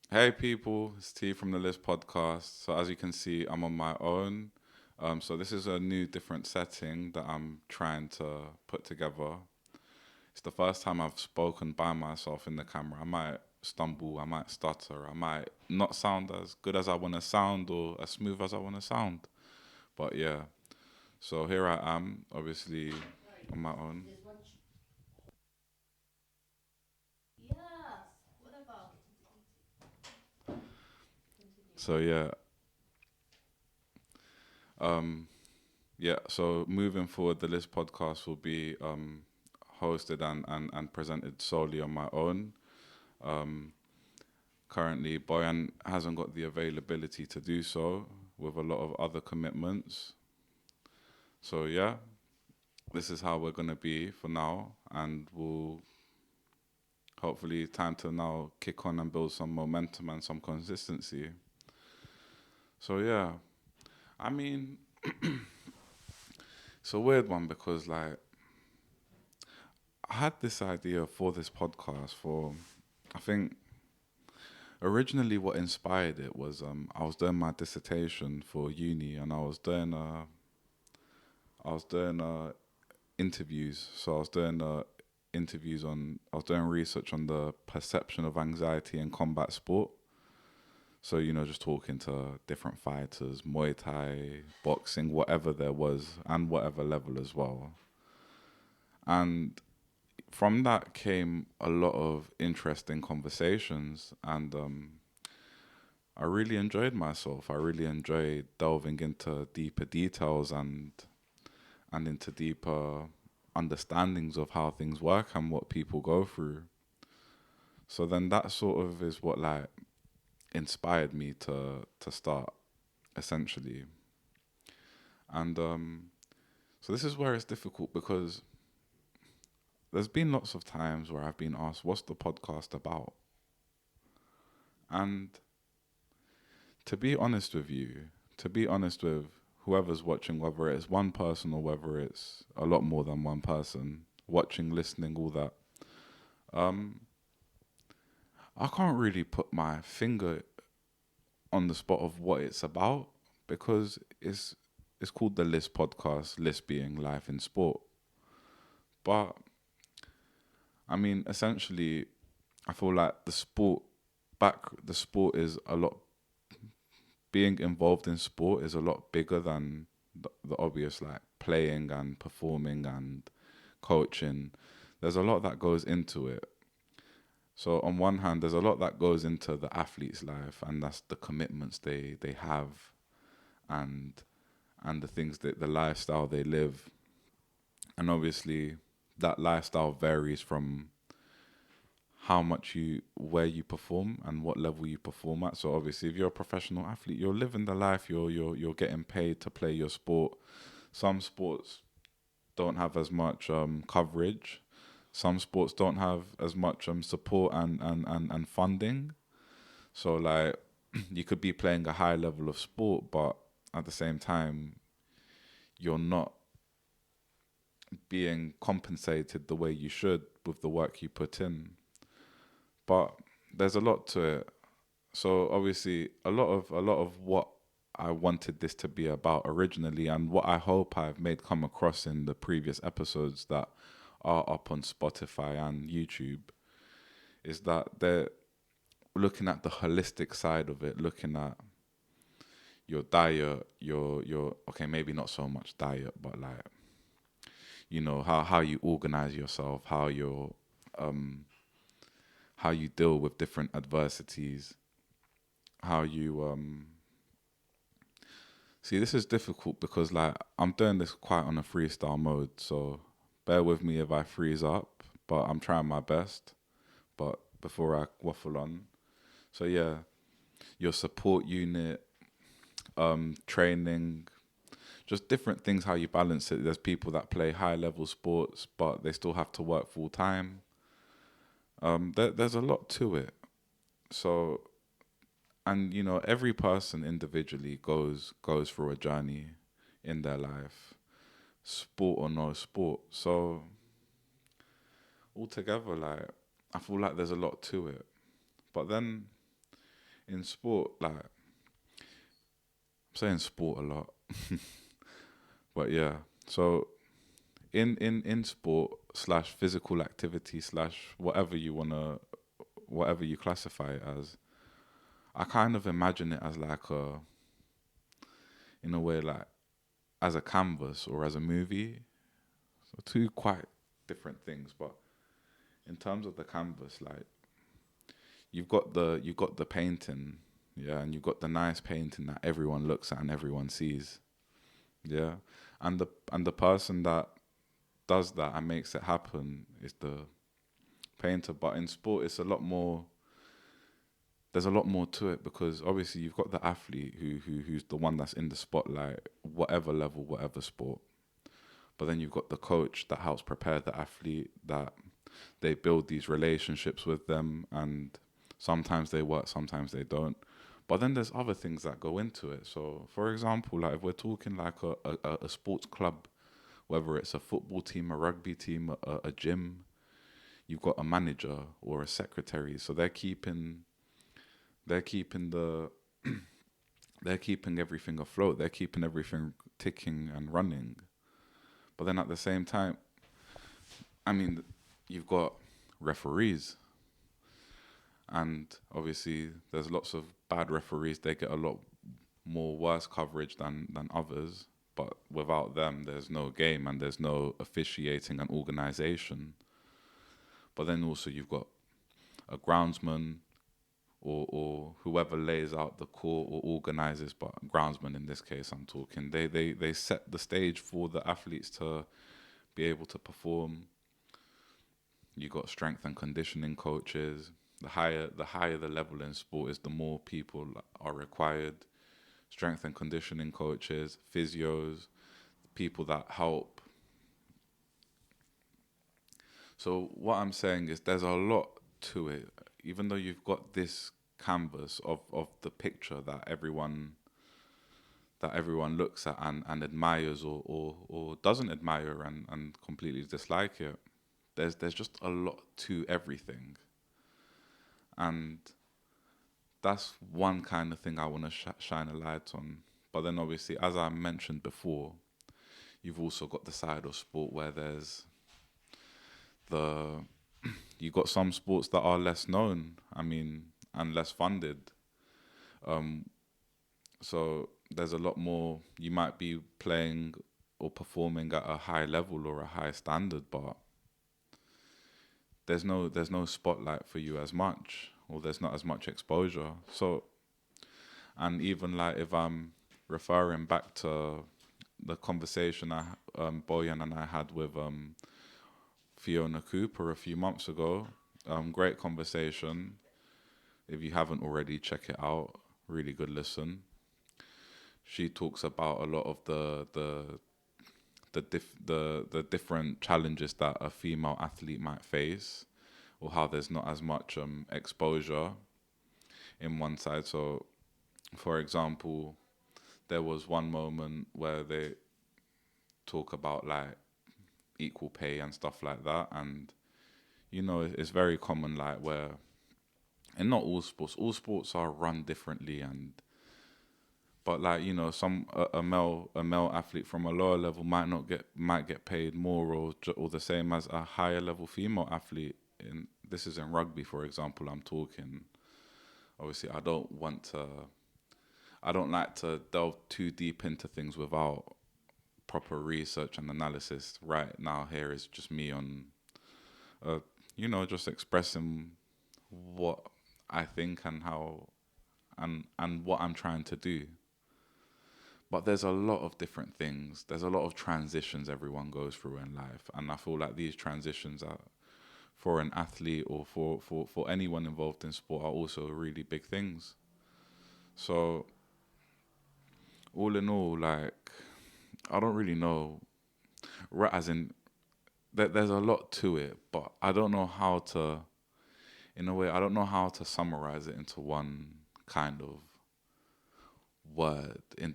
Hey people, it's T from the LIS Podcast. So as you can see, I'm on my own. So this is a new, different setting that I'm trying to put together. It's the first time I've spoken by myself in the camera. I might stumble, I might stutter, I might not sound as good as I want to sound or as smooth as I want to sound. But yeah, so here I am, obviously on my own. So um, So moving forward, the LIS Podcast will be hosted and presented solely on my own. Um, Currently, Boyan hasn't got the availability to do so with a lot of other commitments. So this is how we're gonna be for now, and we'll hopefully time to now kick on and build some momentum and some consistency. So I mean, it's a weird one because like I had this idea for this podcast for I think originally what inspired it was I was doing my dissertation for uni and I was doing interviews. So I was doing research on the perception of anxiety in combat sport. So just talking to different fighters, Muay Thai, boxing, whatever there was, and whatever level as well. And from that came a lot of interesting conversations, and I really enjoyed myself. I really enjoyed delving into deeper details and into deeper understandings of how things work and what people go through. So then that sort of is what like inspired me to start essentially. And so this is where it's difficult because there's been lots of times where I've been asked, "What's the podcast about?" And to be honest with you, to be honest with whoever's watching, whether it's one person or whether it's a lot more than one person watching, listening, all that, um, I can't really put my finger on the spot of what it's about because it's called the LIS podcast, LIS being life in sport. But I mean, essentially, I feel like the sport is a lot being involved in sport is a lot bigger than the obvious like playing and performing and coaching. There's a lot that goes into it. So on one hand, there's a lot that goes into the athlete's life, and that's the commitments they have, and the things that the lifestyle they live, and obviously that lifestyle varies from how much where you perform and what level you perform at. So obviously, if you're a professional athlete, you're living the life. You're getting paid to play your sport. Some sports don't have as much coverage. Some sports don't have as much support and funding. So like you could be playing a high level of sport, but at the same time, you're not being compensated the way you should with the work you put in. But there's a lot to it. So obviously, a lot of what I wanted this to be about originally, and what I hope I've made come across in the previous episodes that are up on Spotify and YouTube, is that they're looking at the holistic side of it, looking at your diet, your okay, maybe not so much diet, but like how you organize yourself, um how you deal with different adversities, how you see. This is difficult because like I'm doing this quite on a freestyle mode, so bear with me if I freeze up, but I'm trying my best. But before I waffle on, so your support unit, training, just different things, how you balance it. There's people that play high level sports, but they still have to work full time. There's a lot to it. So, and every person individually goes through a journey in their life, sport or no sport. So altogether, like I feel like there's a lot to it. But then in sport, like I'm saying sport a lot, but yeah. So in sport slash physical activity slash whatever you classify it as, I kind of imagine it as like in a way, like as a canvas or as a movie. So two quite different things, but in terms of the canvas, like you've got the painting, yeah, and you've got the nice painting that everyone looks at and everyone sees, yeah, and the person that does that and makes it happen is the painter. But in sport, it's a lot more. There's a lot more to it because obviously you've got the athlete who's the one that's in the spotlight, whatever level, whatever sport. But then you've got the coach that helps prepare the athlete, that they build these relationships with them, and sometimes they work, sometimes they don't. But then there's other things that go into it. So, for example, like if we're talking like a sports club, whether it's a football team, a rugby team, a gym, you've got a manager or a secretary. So they're keeping the they're keeping everything afloat. They're keeping everything ticking and running. But then at the same time, I mean, you've got referees, and obviously there's lots of bad referees. They get a lot more worse coverage than others. But without them, there's no game and there's no officiating and organization. But then also you've got a groundsman or whoever lays out the court or organizes, but groundsman in this case I'm talking. They set the stage for the athletes to be able to perform. You got strength and conditioning coaches. The higher the level in sport is, the more people are required. Strength and conditioning coaches, physios, people that help. So what I'm saying is there's a lot to it. Even though you've got this canvas of the picture that everyone looks at and admires or doesn't admire and completely dislike it, there's just a lot to everything. And that's one kind of thing I want to shine a light on. But then obviously, as I mentioned before, you've also got the side of sport where there's the you got some sports that are less known, I mean, and less funded. Um, so there's a lot more. You might be playing or performing at a high level or a high standard, but there's no spotlight for you as much, or there's not as much exposure. So, and even like if I'm referring back to the conversation Boyan and I had with Fiona Cooper a few months ago, great conversation. If you haven't already, check it out. Really good listen. She talks about a lot of the different challenges that a female athlete might face, or how there's not as much exposure in one side. So, for example, there was one moment where they talk about like equal pay and stuff like that, and it's very common, like where, and not all sports are run differently, and but like some a male athlete from a lower level might get paid more or the same as a higher level female athlete. In This is in rugby, for example. I'm talking. Obviously, I don't like to delve too deep into things without proper research and analysis. Right now, here is just me on, just expressing what I think and how and what I'm trying to do. But there's a lot of different things. There's a lot of transitions everyone goes through in life. And I feel like these transitions are, for an athlete or for anyone involved in sport, are also really big things. So, all in all, like, I don't really know, as in, there's a lot to it, but I don't know how to, in a way, I don't know how to summarize it into one kind of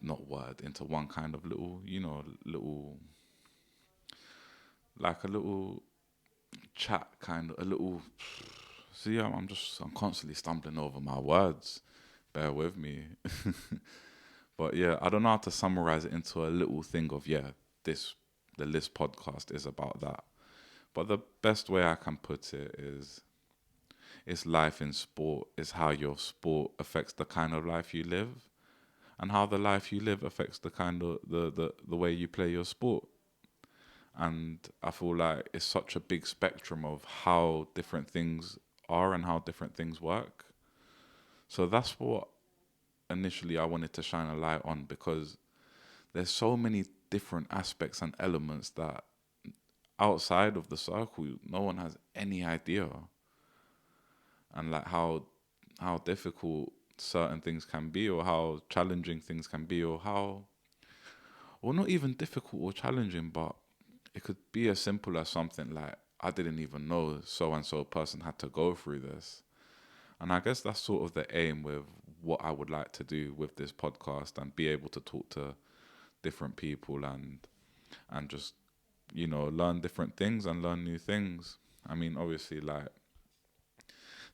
not word, into one kind of like a little chat, kind of a little. See, I'm constantly stumbling over my words bear with me. But yeah, I don't know how to summarize it into a little thing of, yeah, this, the LIS podcast is about that. But the best way I can put it is, it's life in sport, is how your sport affects the kind of life you live, and how the life you live affects the kind of the way you play your sport. And I feel like it's such a big spectrum of how different things are and how different things work. So that's what initially I wanted to shine a light on, because there's so many different aspects and elements that outside of the circle no one has any idea, and like how difficult certain things can be, or how challenging things can be, or how, or not even difficult or challenging, but it could be as simple as something like, I didn't even know so and so person had to go through this. And I guess that's sort of the aim with what I would like to do with this podcast, and be able to talk to different people, and just, learn different things and learn new things. I mean, obviously, like,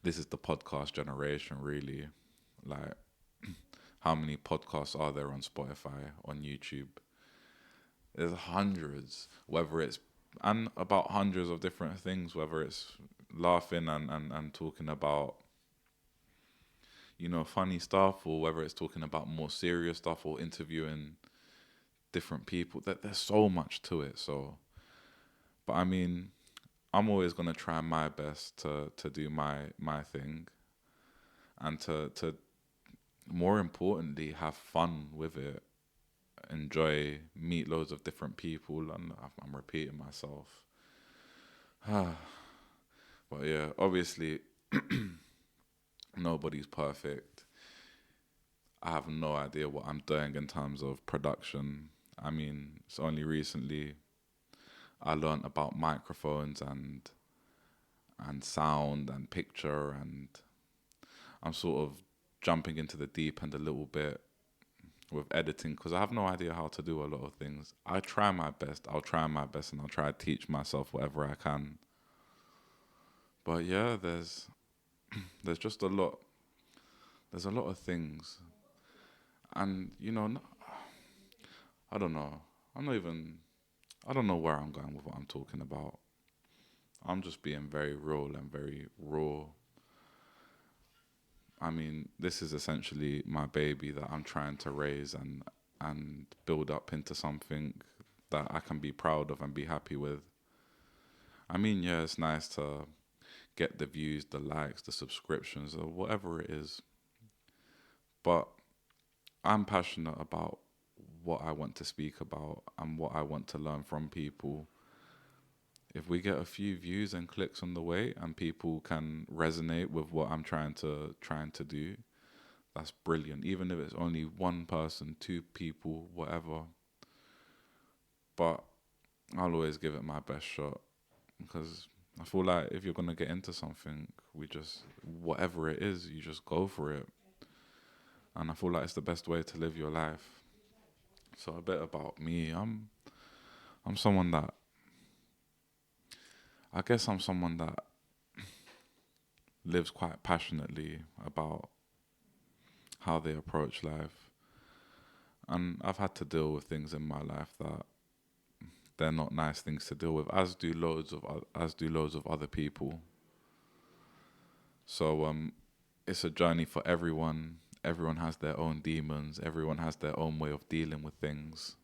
this is the podcast generation, really. Like, how many podcasts are there on Spotify, on YouTube? There's hundreds, whether it's, and about hundreds of different things, whether it's laughing and talking about, funny stuff, or whether it's talking about more serious stuff, or interviewing different people. That there's so much to it. So, but I mean, I'm always gonna try my best to do my thing, and to more importantly have fun with it, enjoy, meet loads of different people, and I'm repeating myself. But yeah, obviously nobody's perfect. I have no idea what I'm doing in terms of production. I mean, it's only recently I learned about microphones and sound and picture, and I'm sort of jumping into the deep end a little bit with editing, because I have no idea how to do a lot of things. I try my best. I'll try my best, and I'll try to teach myself whatever I can. But yeah, there's just a lot. There's a lot of things, and I don't know. I'm not even. I don't know where I'm going with what I'm talking about. I'm just being very real and very raw. I mean, this is essentially my baby that I'm trying to raise and build up into something that I can be proud of and be happy with. I mean, yeah, it's nice to get the views, the likes, the subscriptions, or whatever it is, but I'm passionate about what I want to speak about and what I want to learn from people. If we get a few views and clicks on the way, and people can resonate with what I'm trying to do, that's brilliant. Even if it's only one person, two people, whatever. But I'll always give it my best shot, because I feel like if you're gonna get into something, we just, whatever it is, you just go for it. And I feel like it's the best way to live your life. So a bit about me. I'm someone that, I guess I'm someone that lives quite passionately about how they approach life. And I've had to deal with things in my life that they're not nice things to deal with, as do loads of other people. So it's a journey for everyone. Everyone has their own demons. Everyone has their own way of dealing with things.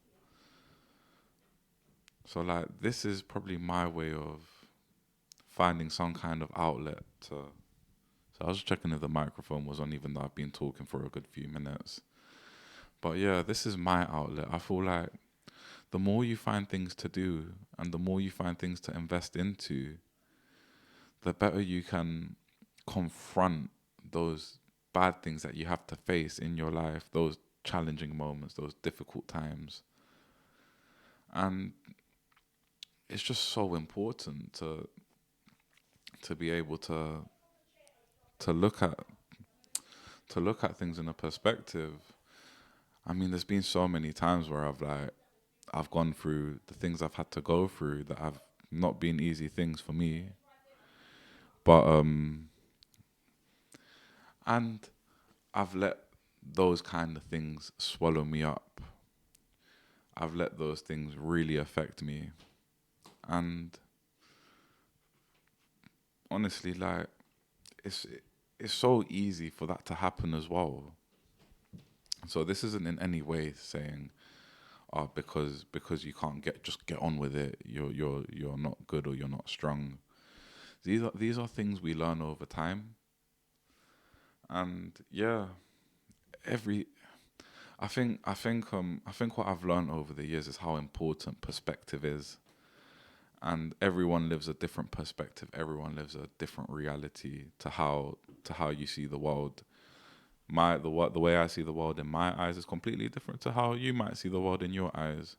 So like, this is probably my way of finding some kind of outlet to. So I was checking if the microphone was on, even though I've been talking for a good few minutes. But yeah, this is my outlet. I feel like the more you find things to do, and the more you find things to invest into, the better you can confront those bad things that you have to face in your life, those challenging moments, those difficult times. And it's just so important to be able to look at to look at things in a perspective. I mean, there's been so many times where I've gone through the things I've had to go through that have not been easy things for me. But and I've let those kind of things swallow me up. I've let those things really affect me. And honestly, like, it's it's so easy for that to happen as well. So this isn't in any way saying, oh, because you can't get on with it, you're not good or you're not strong. These are things we learn over time. And yeah, every I think what I've learned over the years is how important perspective is. And everyone lives a different perspective. Everyone lives a different reality to how you see the world. The way I see the world in my eyes is completely different to how you might see the world in your eyes.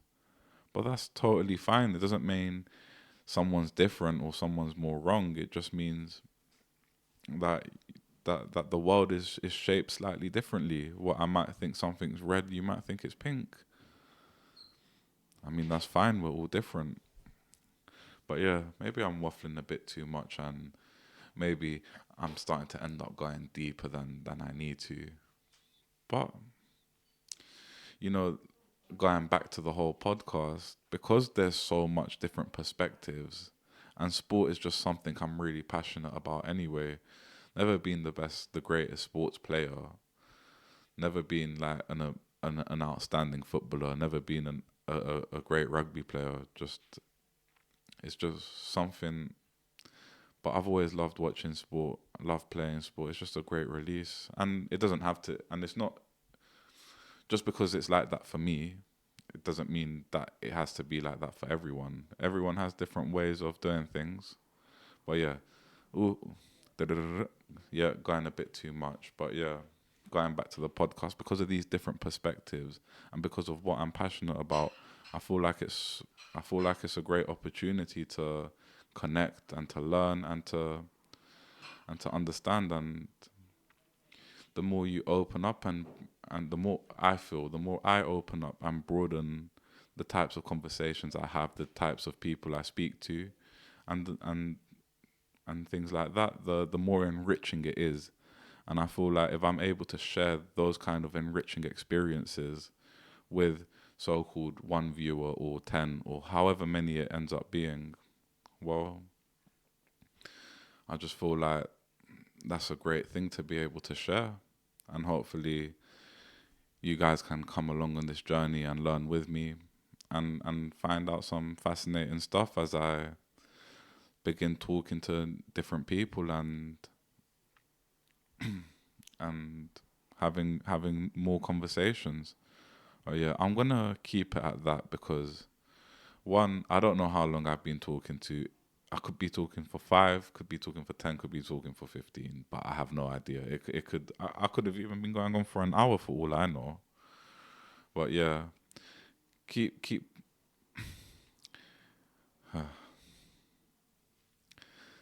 But that's totally fine. It doesn't mean someone's different or someone's more wrong. It just means that that the world is shaped slightly differently. What I might think something's red, you might think it's pink. I mean, that's fine. We're all different. But yeah, maybe I'm waffling a bit too much, and maybe I'm starting to end up going deeper than I need to. But you know, going back to the whole podcast, because there's so much different perspectives, and sport is just something I'm really passionate about anyway. Never been the best, the greatest sports player. Never been like an outstanding footballer. Never been a great rugby player. It's just something. But I've always loved watching sport. I love playing sport. It's just a great release, and it doesn't have to. And it's not just because it's like that for me. It doesn't mean that it has to be like that for everyone. Everyone has different ways of doing things. But yeah, ooh, da-da-da-da. Yeah, going a bit too much. But yeah, going back to the podcast, because of these different perspectives and because of what I'm passionate about, I feel like it's a great opportunity to connect and to learn and to understand. And the more you open up and the more I feel, the more I open up and broaden the types of conversations I have, the types of people I speak to, and things like that, the more enriching it is. And I feel like if I'm able to share those kind of enriching experiences with so-called one viewer or 10 or however many it ends up being, well, I just feel like that's a great thing to be able to share. And hopefully you guys can come along on this journey and learn with me and find out some fascinating stuff as I begin talking to different people and having more conversations. Oh yeah, I'm gonna keep it at that because one, I don't know how long I've been talking to. I could be talking for 5, could be talking for 10, could be talking for 15, but I have no idea. I could have even been going on for an hour for all I know. But yeah, keep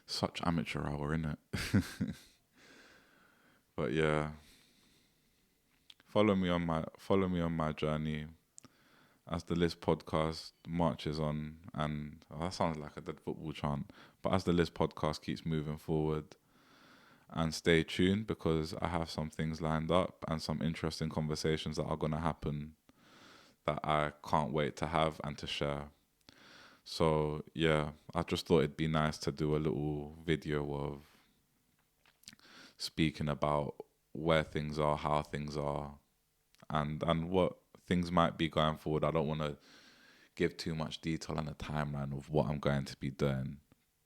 such amateur hour, innit? But yeah, follow me on my journey as the LIS podcast marches on, and that sounds like a dead football chant. But as the LIS podcast keeps moving forward, and stay tuned because I have some things lined up and some interesting conversations that are gonna happen that I can't wait to have and to share. So yeah, I just thought it'd be nice to do a little video of speaking about where things are, how things are, and what things might be going forward. I don't want to give too much detail on the timeline of what I'm going to be doing,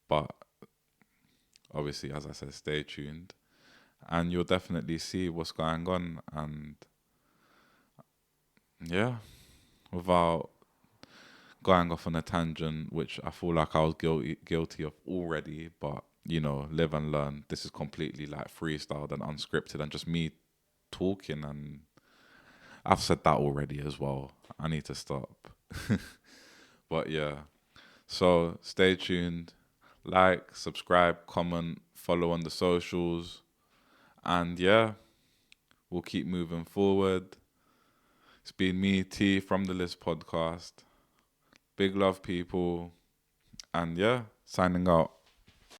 but obviously, as I said, stay tuned, and you'll definitely see what's going on. And yeah, without going off on a tangent, which I feel like I was guilty of already, but live and learn. This is completely like freestyled and unscripted and just me talking, and I've said that already as well. I need to stop. But yeah, so stay tuned, like, subscribe, comment, follow on the socials, and yeah, we'll keep moving forward. It's been me, T, from the LIS Podcast. Big love, people, and yeah, signing out.